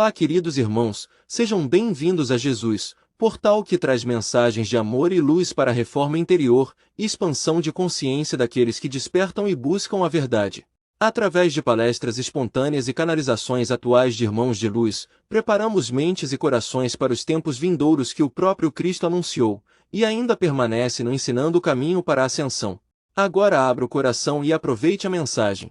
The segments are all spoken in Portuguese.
Olá, queridos irmãos, sejam bem-vindos a Jesus, portal que traz mensagens de amor e luz para a reforma interior e expansão de consciência daqueles que despertam e buscam a verdade. Através de palestras espontâneas e canalizações atuais de irmãos de luz, preparamos mentes e corações para os tempos vindouros que o próprio Cristo anunciou, e ainda permanece nos ensinando o caminho para a ascensão. Agora abra o coração e aproveite a mensagem.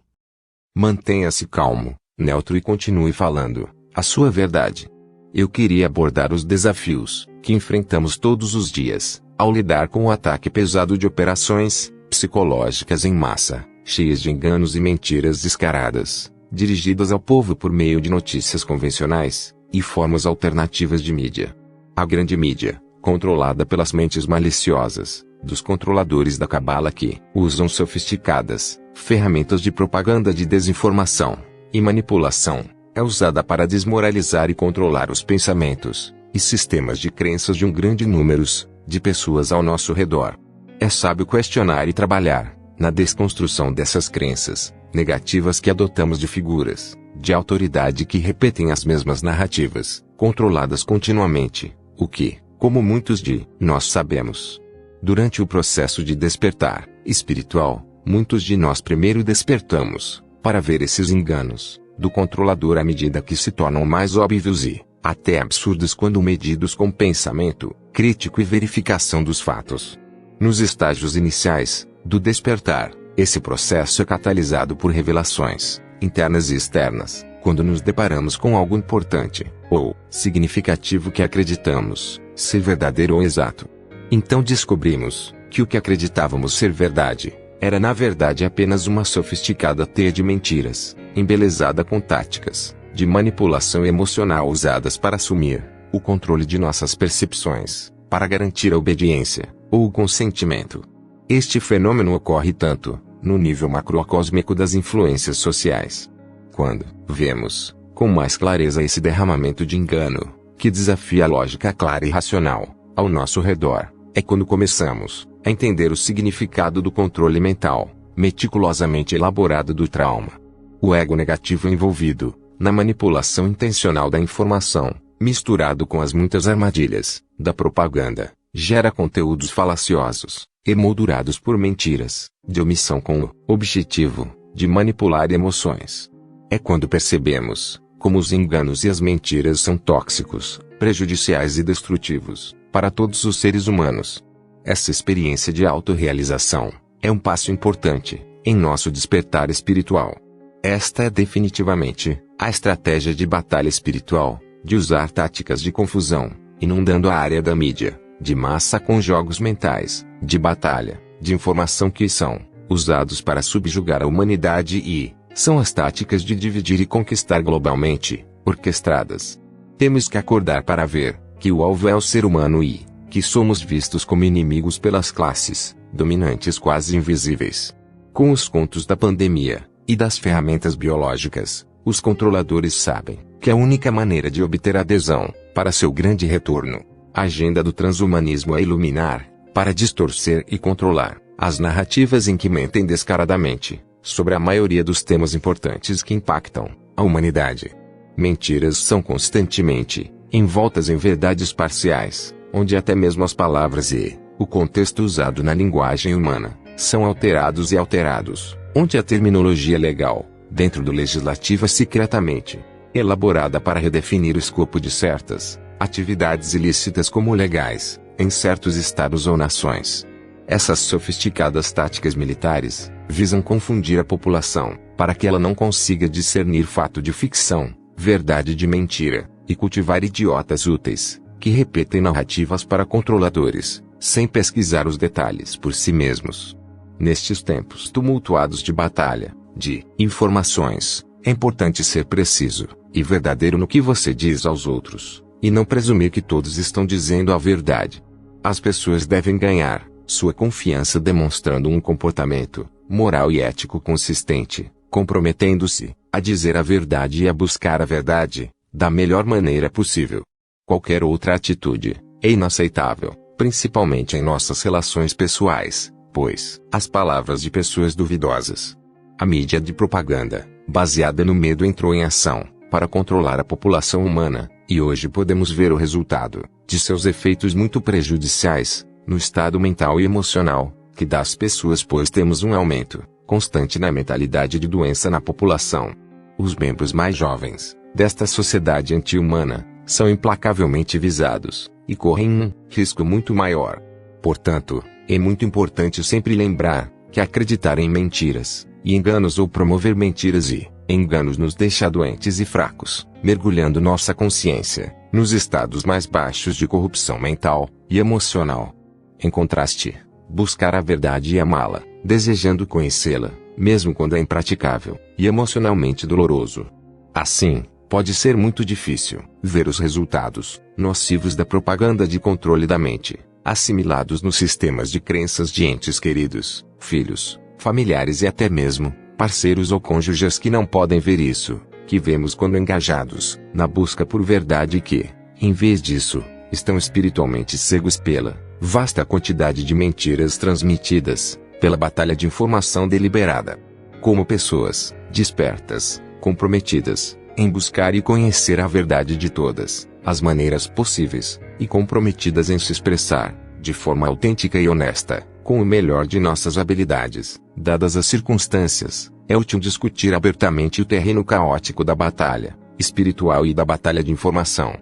Mantenha-se calmo, neutro e continue falando a sua verdade. Eu queria abordar os desafios que enfrentamos todos os dias, ao lidar com o ataque pesado de operações psicológicas em massa, cheias de enganos e mentiras descaradas, dirigidas ao povo por meio de notícias convencionais e formas alternativas de mídia. A grande mídia, controlada pelas mentes maliciosas dos controladores da cabala que usam sofisticadas ferramentas de propaganda de desinformação e manipulação, é usada para desmoralizar e controlar os pensamentos e sistemas de crenças de um grande número de pessoas ao nosso redor. É sábio questionar e trabalhar na desconstrução dessas crenças negativas que adotamos de figuras de autoridade que repetem as mesmas narrativas, controladas continuamente, o que, como muitos de nós sabemos. Durante o processo de despertar espiritual, muitos de nós primeiro despertamos para ver esses enganos do controlador à medida que se tornam mais óbvios e até absurdos quando medidos com pensamento crítico e verificação dos fatos. Nos estágios iniciais do despertar, esse processo é catalisado por revelações internas e externas, quando nos deparamos com algo importante ou significativo que acreditamos ser verdadeiro ou exato. Então descobrimos que o que acreditávamos ser verdade era na verdade apenas uma sofisticada teia de mentiras, embelezada com táticas de manipulação emocional usadas para assumir o controle de nossas percepções, para garantir a obediência ou o consentimento. Este fenômeno ocorre tanto no nível macrocósmico das influências sociais. Quando vemos com mais clareza esse derramamento de engano, que desafia a lógica clara e racional ao nosso redor, é quando começamos a entender o significado do controle mental, meticulosamente elaborado do trauma. O ego negativo envolvido na manipulação intencional da informação, misturado com as muitas armadilhas da propaganda, gera conteúdos falaciosos, emoldurados por mentiras, de omissão com o objetivo de manipular emoções. É quando percebemos como os enganos e as mentiras são tóxicos, prejudiciais e destrutivos para todos os seres humanos. Essa experiência de autorrealização é um passo importante em nosso despertar espiritual. Esta é definitivamente a estratégia de batalha espiritual, de usar táticas de confusão, inundando a área da mídia de massa com jogos mentais de batalha, de informação que são usados para subjugar a humanidade e são as táticas de dividir e conquistar globalmente, orquestradas. Temos que acordar para ver que o alvo é o ser humano e que somos vistos como inimigos pelas classes dominantes quase invisíveis. Com os contos da pandemia e das ferramentas biológicas, os controladores sabem que a única maneira de obter adesão para seu grande retorno, a agenda do transhumanismo é iluminar, para distorcer e controlar as narrativas em que mentem descaradamente sobre a maioria dos temas importantes que impactam a humanidade. Mentiras são constantemente envoltas em verdades parciais, onde até mesmo as palavras e o contexto usado na linguagem humana são alterados, onde a terminologia legal, dentro do legislativo é secretamente elaborada para redefinir o escopo de certas atividades ilícitas como legais, em certos estados ou nações. Essas sofisticadas táticas militares visam confundir a população, para que ela não consiga discernir fato de ficção, verdade de mentira, e cultivar idiotas úteis, que repetem narrativas para controladores, sem pesquisar os detalhes por si mesmos. Nestes tempos tumultuados de batalha de informações, é importante ser preciso e verdadeiro no que você diz aos outros, e não presumir que todos estão dizendo a verdade. As pessoas devem ganhar sua confiança demonstrando um comportamento moral e ético consistente, comprometendo-se a dizer a verdade e a buscar a verdade da melhor maneira possível. Qualquer outra atitude é inaceitável, principalmente em nossas relações pessoais, pois as palavras de pessoas duvidosas. A mídia de propaganda, baseada no medo, entrou em ação para controlar a população humana, e hoje podemos ver o resultado de seus efeitos muito prejudiciais no estado mental e emocional que das pessoas, pois temos um aumento constante na mentalidade de doença na população. Os membros mais jovens desta sociedade anti-humana são implacavelmente visados e correm um risco muito maior. Portanto, é muito importante sempre lembrar que acreditar em mentiras e enganos ou promover mentiras e enganos nos deixa doentes e fracos, mergulhando nossa consciência nos estados mais baixos de corrupção mental e emocional. Em contraste, buscar a verdade e amá-la, desejando conhecê-la, mesmo quando é impraticável e emocionalmente doloroso. Assim, pode ser muito difícil ver os resultados nocivos da propaganda de controle da mente, assimilados nos sistemas de crenças de entes queridos, filhos, familiares e até mesmo parceiros ou cônjuges que não podem ver isso, que vemos quando engajados na busca por verdade e que, em vez disso, estão espiritualmente cegos pela vasta quantidade de mentiras transmitidas pela batalha de informação deliberada. Como pessoas despertas, comprometidas em buscar e conhecer a verdade de todas as maneiras possíveis, e comprometidas em se expressar de forma autêntica e honesta, com o melhor de nossas habilidades, dadas as circunstâncias, é útil discutir abertamente o terreno caótico da batalha espiritual e da batalha de informação.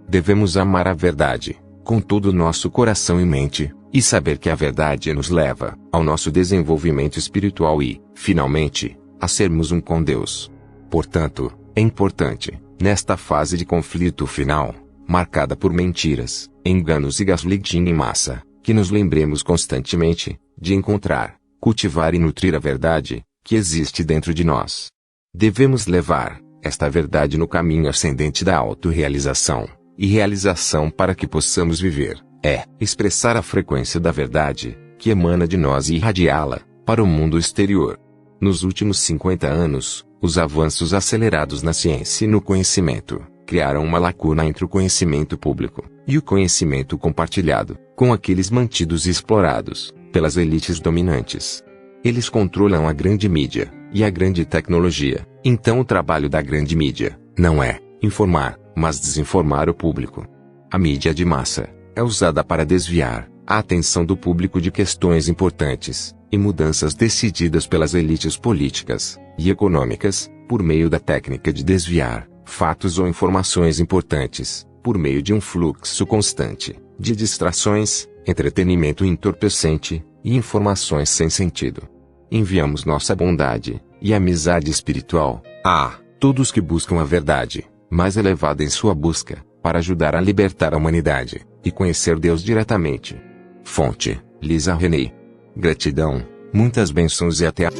Devemos amar a verdade com todo o nosso coração e mente, e saber que a verdade nos leva ao nosso desenvolvimento espiritual e, finalmente, a sermos um com Deus. Portanto, é importante, nesta fase de conflito final, marcada por mentiras, enganos e gaslighting em massa, que nos lembremos constantemente de encontrar, cultivar e nutrir a verdade que existe dentro de nós. Devemos levar esta verdade no caminho ascendente da autorrealização e realização para que possamos viver, expressar a frequência da verdade que emana de nós e irradiá-la para o mundo exterior. Nos últimos 50 anos, os avanços acelerados na ciência e no conhecimento criaram uma lacuna entre o conhecimento público e o conhecimento compartilhado com aqueles mantidos e explorados pelas elites dominantes. Eles controlam a grande mídia e a grande tecnologia, então o trabalho da grande mídia não é informar, mas desinformar o público. A mídia de massa é usada para desviar a atenção do público de questões importantes e mudanças decididas pelas elites políticas e econômicas, por meio da técnica de desviar fatos ou informações importantes, por meio de um fluxo constante de distrações, entretenimento entorpecente e informações sem sentido. Enviamos nossa bondade e amizade espiritual a todos que buscam a verdade mais elevada em sua busca, para ajudar a libertar a humanidade e conhecer Deus diretamente. Fonte: Lisa Renee. Gratidão, muitas bênçãos e até a